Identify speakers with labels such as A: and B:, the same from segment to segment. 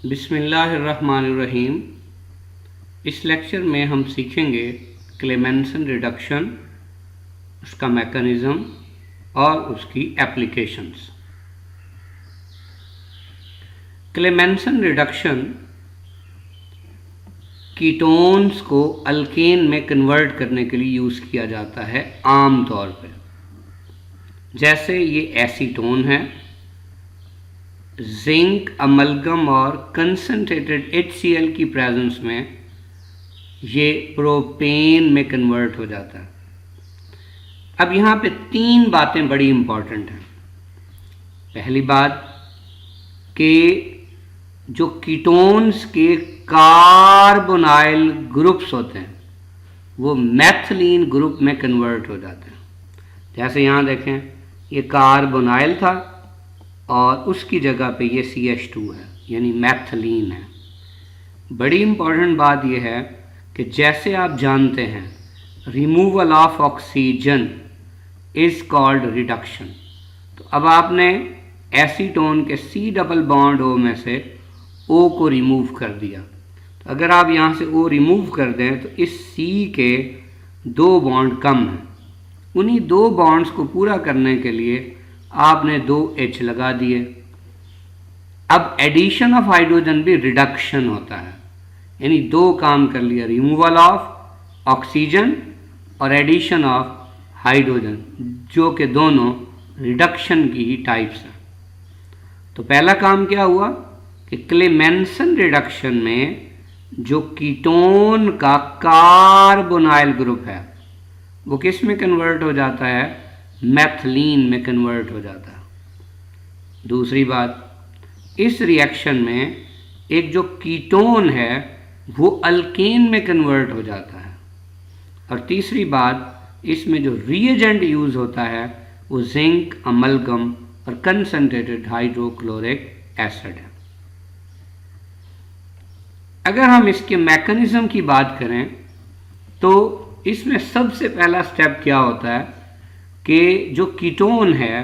A: बिस्मिल्लाहिर्रहमानिर्रहीम। इस लेक्चर में हम सीखेंगे क्लेमेंसन रिडक्शन, उसका मैकेनिज़्म और उसकी एप्लीकेशंस। क्लेमेंसन रिडक्शन कीटोन्स को अल्केन में कन्वर्ट करने के लिए यूज़ किया जाता है आम तौर पर। जैसे ये एसीटोन है, जिंक अमलगम और कंसनट्रेटेड HCl की प्रेजेंस में ये प्रोपेन में कन्वर्ट हो जाता है। अब यहाँ पे तीन बातें बड़ी इंपॉर्टेंट हैं। पहली बात कि जो कीटोन्स के कार्बोनाइल ग्रुप्स होते हैं वो मैथिलीन ग्रुप में कन्वर्ट हो जाते हैं। जैसे यहाँ देखें, ये कार्बोनाइल था और उसकी जगह पे ये CH2 है, यानी मैथिलीन है। बड़ी इंपॉर्टेंट बात यह है कि जैसे आप जानते हैं removal of oxygen is called reduction. तो अब आपने एसीटोन के C डबल बॉन्ड O में से O को रिमूव कर दिया। तो अगर आप यहाँ से O रिमूव कर दें तो इस C के दो बॉन्ड कम हैं। उन्हीं दो बॉन्ड्स को पूरा करने के लिए आपने 2 H लगा दिए। अब एडिशन ऑफ हाइड्रोजन भी रिडक्शन होता है, यानी दो काम कर लिया, रिमूवल ऑफ ऑक्सीजन और एडिशन ऑफ हाइड्रोजन, जो कि दोनों रिडक्शन की ही टाइप्स हैं। तो पहला काम क्या हुआ कि क्लेमेंसन रिडक्शन में जो कीटोन का कार्बोनाइल ग्रुप है वो किस में कन्वर्ट हो जाता है? मैथिलीन में कन्वर्ट हो जाता है। दूसरी बात, इस रिएक्शन में एक जो कीटोन है वो अल्केन में कन्वर्ट हो जाता है। और तीसरी बात, इसमें जो रिएजेंट यूज़ होता है वो जिंक अमलगम और कंसनट्रेटेड हाइड्रोक्लोरिक एसिड है। अगर हम इसके मैकेनिज्म की बात करें तो इसमें सबसे पहला स्टेप क्या होता है कि जो कीटोन है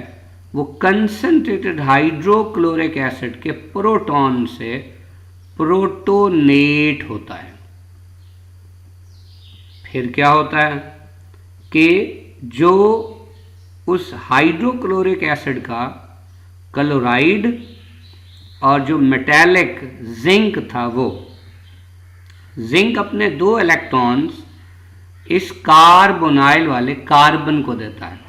A: वो कंसनट्रेटेड हाइड्रोक्लोरिक एसिड के प्रोटॉन से प्रोटोनेट होता है। फिर क्या होता है कि जो उस हाइड्रोक्लोरिक एसिड का क्लोराइड और जो मेटालिक जिंक था, वो जिंक अपने 2 इलेक्ट्रॉन्स इस कार्बोनाइल वाले कार्बन को देता है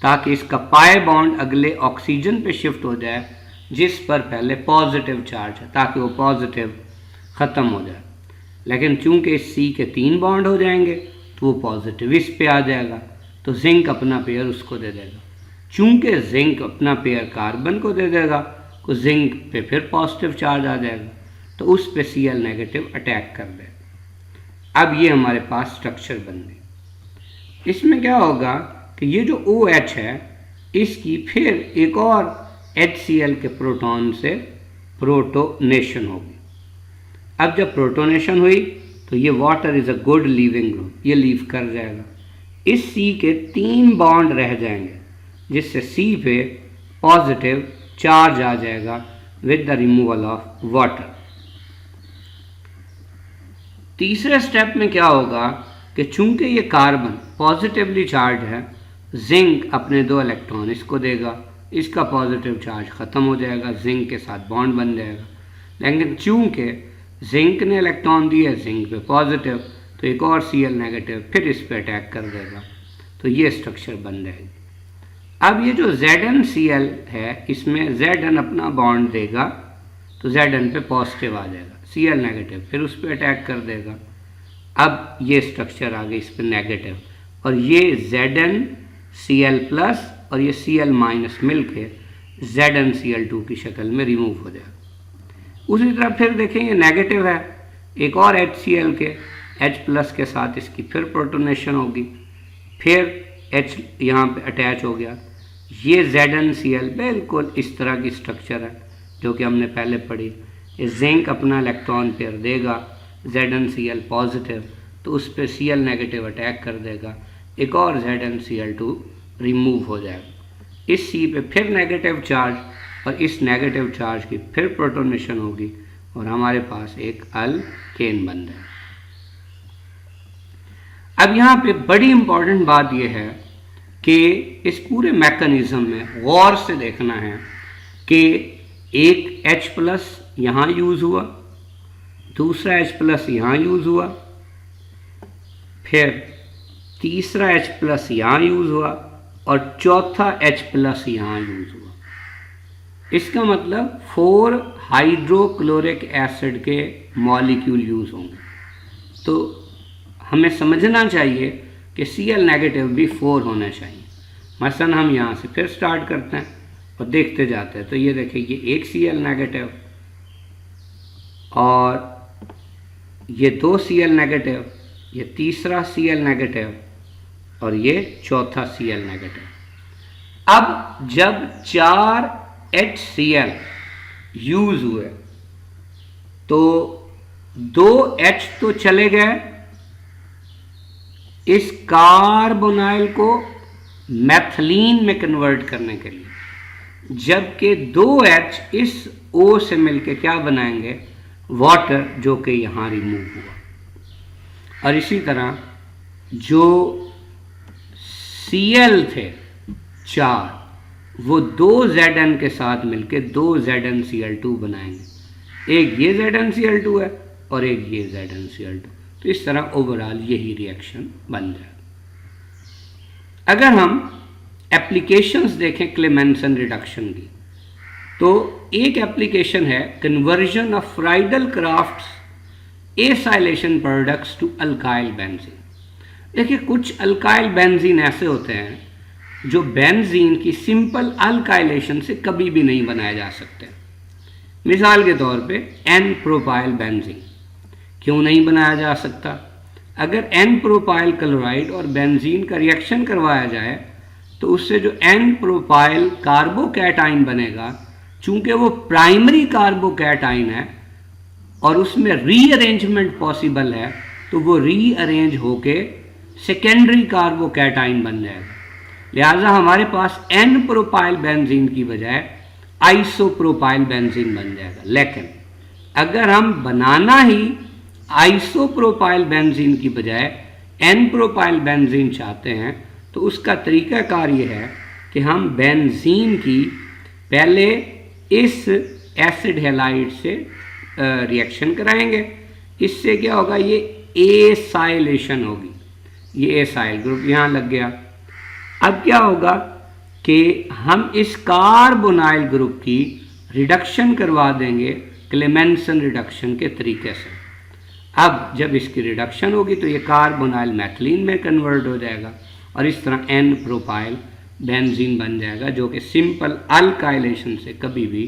A: ताकि इसका पाई बॉन्ड अगले ऑक्सीजन पे शिफ्ट हो जाए, जिस पर पहले पॉजिटिव चार्ज है, ताकि वो पॉजिटिव ख़त्म हो जाए। लेकिन चूंकि इस C के 3 बॉन्ड हो जाएंगे तो वो पॉजिटिव इस पे आ जाएगा, तो जिंक अपना पेयर उसको दे देगा। चूंकि जिंक अपना पेयर कार्बन को दे देगा तो जिंक पे फिर पॉजिटिव चार्ज आ जाएगा, तो उस पे Cl नेगेटिव अटैक कर देगा। अब ये हमारे पास स्ट्रक्चर बन गई। इसमें क्या होगा कि ये जो OH है इसकी फिर एक और HCl के प्रोटॉन से प्रोटोनेशन होगी। अब जब प्रोटोनेशन हुई तो ये water is a good leaving group, ये लीव कर जाएगा। इस C के 3 बॉन्ड रह जाएंगे, जिससे C पे पॉजिटिव चार्ज आ जाएगा with the removal of water. तीसरे स्टेप में क्या होगा कि चूंकि ये कार्बन पॉजिटिवली चार्ज है, जिंक अपने 2 इलेक्ट्रॉन इसको देगा, इसका पॉजिटिव चार्ज ख़त्म हो जाएगा, जिंक के साथ बॉन्ड बन जाएगा। लेकिन चूंकि जिंक ने इलेक्ट्रॉन दिए जिंक पे पॉजिटिव, तो एक और Cl नेगेटिव फिर इस पे अटैक कर देगा, तो ये स्ट्रक्चर बन जाएगी। अब ये जो ZnCl है, इसमें Zn अपना बॉन्ड देगा तो Zn पे पॉजिटिव आ जाएगा, Cl नेगेटिव फिर उस पर अटैक कर देगा। अब ये स्ट्रक्चर आ गई इस पर नेगेटिव, और ये ZnCl प्लस और ये Cl माइनस मिल के ZnCl2 की शक्ल में रिमूव हो जाएगा। उसी तरह फिर देखेंगे नेगेटिव है, एक और HCl के H प्लस के साथ इसकी फिर प्रोटोनेशन होगी, फिर H यहाँ पे अटैच हो गया। ये ZnCl बिल्कुल इस तरह की स्ट्रक्चर है जो कि हमने पहले पढ़ी। जिंक अपना इलेक्ट्रॉन पेयर देगा, ZnCl पॉजिटिव, तो उस पर Cl नेगेटिव अटैक कर देगा, एक और ZnCl2 रिमूव हो जाएगा। इस C पे फिर नेगेटिव चार्ज और इस नेगेटिव चार्ज की फिर प्रोटोनेशन होगी, और हमारे पास एक अल्केन बन रहा है। अब यहाँ पे बड़ी इंपॉर्टेंट बात यह है कि इस पूरे मैकेनिज्म में गौर से देखना है कि एक H+ यहाँ यूज़ हुआ, दूसरा H+ यहाँ यूज़ हुआ, फिर तीसरा H+ यहाँ यूज़ हुआ और चौथा H+ यहाँ यूज़ हुआ। इसका मतलब 4 हाइड्रोक्लोरिक एसिड के मॉलिक्यूल यूज़ होंगे। तो हमें समझना चाहिए कि Cl- भी 4 होना चाहिए। मसलन हम यहाँ से फिर स्टार्ट करते हैं और देखते जाते हैं। तो ये देखिए, ये एक Cl- और ये 2 Cl-, ये तीसरा Cl- और ये चौथा Cl-। अब जब 4 HCl यूज हुए तो 2 H तो चले गए इस कार्बोनाइल को मैथिलीन में कन्वर्ट करने के लिए, जबकि 2 H इस O से मिलके क्या बनाएंगे, वाटर, जो कि यहाँ रिमूव हुआ। और इसी तरह जो Cl थे 4, वो 2 Zn के साथ मिलके 2 ZnCl2 बनाएंगे। एक ये ZnCl2 है और एक ये ZnCl2। तो इस तरह ओवरऑल यही रिएक्शन बन जाए। अगर हम एप्लीकेशंस देखें क्लेमेंसन रिडक्शन की, तो एक एप्लीकेशन है conversion of Friedel Crafts acylation products to alkyl benzene. देखिए, कुछ अल्काइल बेंजीन ऐसे होते हैं जो बेंजीन की सिंपल अल्काइलेशन से कभी भी नहीं बनाए जा सकते। मिसाल के तौर पे एन प्रोपाइल बेंजीन क्यों नहीं बनाया जा सकता? अगर एन प्रोपाइल क्लोराइड और बेंजीन का रिएक्शन करवाया जाए तो उससे जो एन प्रोपाइल कार्बोकैटाइन बनेगा, चूंकि वो प्राइमरी कार्बोकैटाइन है और उसमें रीअरेंजमेंट पॉसिबल है, तो वो रीअरेंज होके सेकेंडरी कार्बोकैटाइन बन जाएगा। लिहाजा हमारे पास एन प्रोपाइल बेंजीन की बजाय आइसोप्रोपाइल बेंजीन बन जाएगा। लेकिन अगर हम बनाना ही आइसोप्रोपाइल बेंजीन की बजाय एन प्रोपाइल बेंजीन चाहते हैं, तो उसका तरीकाकार ये है कि हम बेंजीन की पहले इस एसिड हैलाइड से रिएक्शन कराएंगे। इससे क्या होगा, ये एसाइलेशन होगी, ये एसाइल ग्रुप यहाँ लग गया। अब क्या होगा कि हम इस कार्बोनाइल ग्रुप की रिडक्शन करवा देंगे क्लेमेंसन रिडक्शन के तरीके से। अब जब इसकी रिडक्शन होगी तो ये कार्बोनाइल मैथिलीन में कन्वर्ट हो जाएगा और इस तरह एन प्रोपाइल बेंजीन बन जाएगा, जो कि सिंपल अल्काइलेशन से कभी भी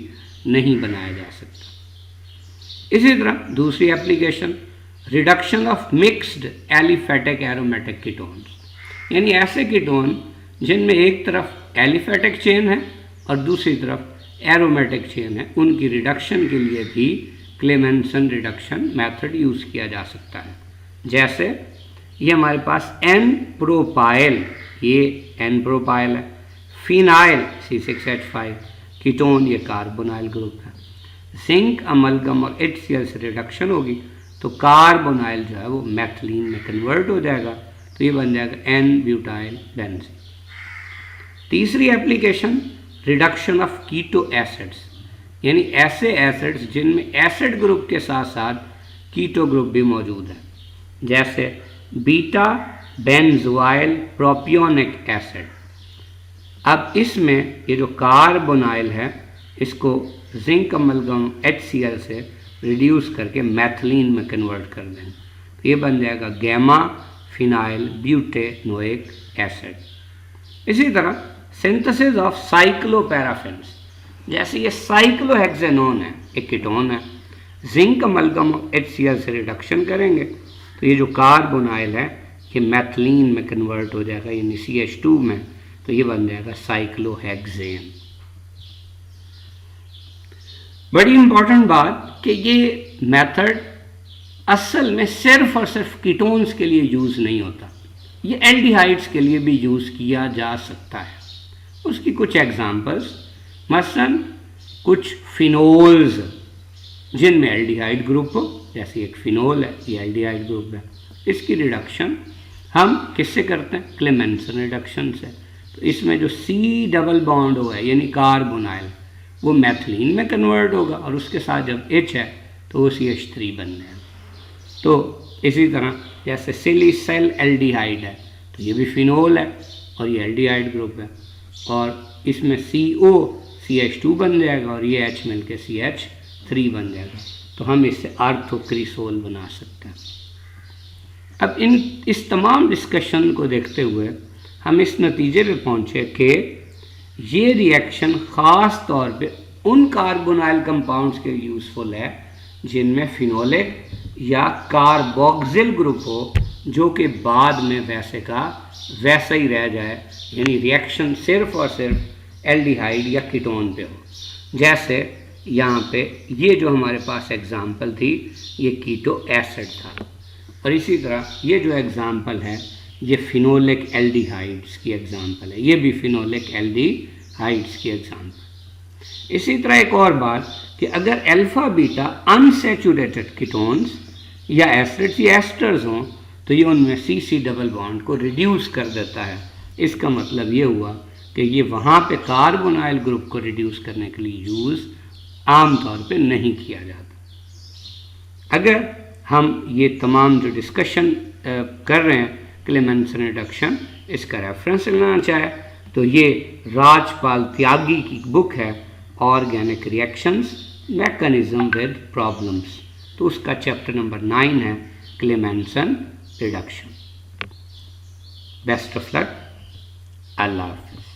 A: नहीं बनाया जा सकता। इसी तरह दूसरी application reduction of mixed aliphatic aromatic ketones, यानी ऐसे कीटोन जिनमें एक तरफ एलिफेटिक चेन है और दूसरी तरफ एरोमेटिक चेन है, उनकी रिडक्शन के लिए भी क्लेमेंसन रिडक्शन मेथड यूज़ किया जा सकता है। जैसे ये हमारे पास एन प्रोपाइल, ये एन प्रोपाइल है, फिनाइल C6H5 कीटोन, ये कार्बोनाइल ग्रुप है। जिंक अमलगम और HCl से रिडक्शन होगी तो कार्बोनाइल जो है वो मैथिलीन में कन्वर्ट हो जाएगा, तो ये बन जाएगा एन ब्यूटाइल बेंजीन। तीसरी application reduction of keto acids, यानी ऐसे एसिड्स जिनमें एसिड ग्रुप के साथ साथ कीटो ग्रुप भी मौजूद है, जैसे बीटा बेंजोइल प्रोपियोनिक एसिड। अब इसमें ये जो कार्बोनाइल है इसको जिंक अमलगम HCl से रिड्यूस करके मैथिलीन में कन्वर्ट कर देंगे, तो ये बन जाएगा गैमा फिनाइल ब्यूटेनोइक एसिड। इसी तरह सिंथेसिस ऑफ साइक्लोपैराफिन्स, जैसे ये साइक्लोहेक्सेनोन है, एक कीटोन है, जिंक अमलगम HCl से रिडक्शन करेंगे तो ये जो कार्बोनाइल है ये मैथिलीन में कन्वर्ट हो जाएगा, यानी CH2 में, तो ये बन जाएगा साइक्लोहेक्सेन। बड़ी इंपॉर्टेंट बात कि ये मेथड असल में सिर्फ और सिर्फ कीटोन्स के लिए यूज़ नहीं होता, ये एल्डिहाइड्स के लिए भी यूज़ किया जा सकता है। उसकी कुछ एग्जांपल्स, मसलन कुछ फिनोल्स जिनमें एल्डिहाइड ग्रुप हो, जैसे एक फिनोल है, ये एल्डिहाइड ग्रुप है। इसकी रिडक्शन हम किससे करते हैं? क्लेमेंसन रिडक्शन से। तो इसमें जो C डबल बॉन्ड हो है यानी कार्बोनाइल, वो मैथिलीन में कन्वर्ट होगा और उसके साथ जब H है तो वो CH3 बन जाएगा। तो इसी तरह जैसे सिलिसाइल एल्डिहाइड है तो ये भी फिनोल है और ये एल्डिहाइड ग्रुप है, और इसमें CO CH2 बन जाएगा और ये H मिल के CH3 बन जाएगा। तो हम इससे आर्थोक्रिसोल बना सकते हैं। अब इस तमाम डिस्कशन को देखते हुए हम इस नतीजे पे पहुँचे कि ये रिएक्शन ख़ास तौर पे उन कार्बोनाइल कंपाउंड्स के यूज़फुल है जिनमें फिनोलिक या कार्बोक्सिल ग्रुप हो, जो कि बाद में वैसे का वैसा ही रह जाए, यानी रिएक्शन सिर्फ और सिर्फ एल्डिहाइड या कीटोन पे हो। जैसे यहाँ पे ये जो हमारे पास एग्जाम्पल थी ये कीटो एसिड था, और इसी तरह ये जो एग्जाम्पल है ये फिनोलिक एल्डिहाइड्स की एग्जाम्पल है, ये भी फिनोलिक एल्डिहाइड्स की एग्जाम्पल। इसी तरह एक और बात कि अगर अल्फा बीटा अनसैचुरेटेड कीटोन्स या एसिड्स या एस्टर्स हों तो ये उनमें C डबल बॉन्ड को रिड्यूस कर देता है। इसका मतलब ये हुआ कि ये वहाँ पे कार्बोनाइल ग्रुप को रिड्यूस करने के लिए यूज़ आमतौर पे नहीं किया जाता। अगर हम ये तमाम जो डिस्कशन कर रहे हैं क्लेमेंसन रिडक्शन, इसका रेफरेंस लेना चाहे तो ये राजपाल त्यागी की बुक है organic reactions mechanism with problems, तो उसका चैप्टर नंबर 9 है Clemmensen reduction. Best of luck, अल्लाह हाफिज़।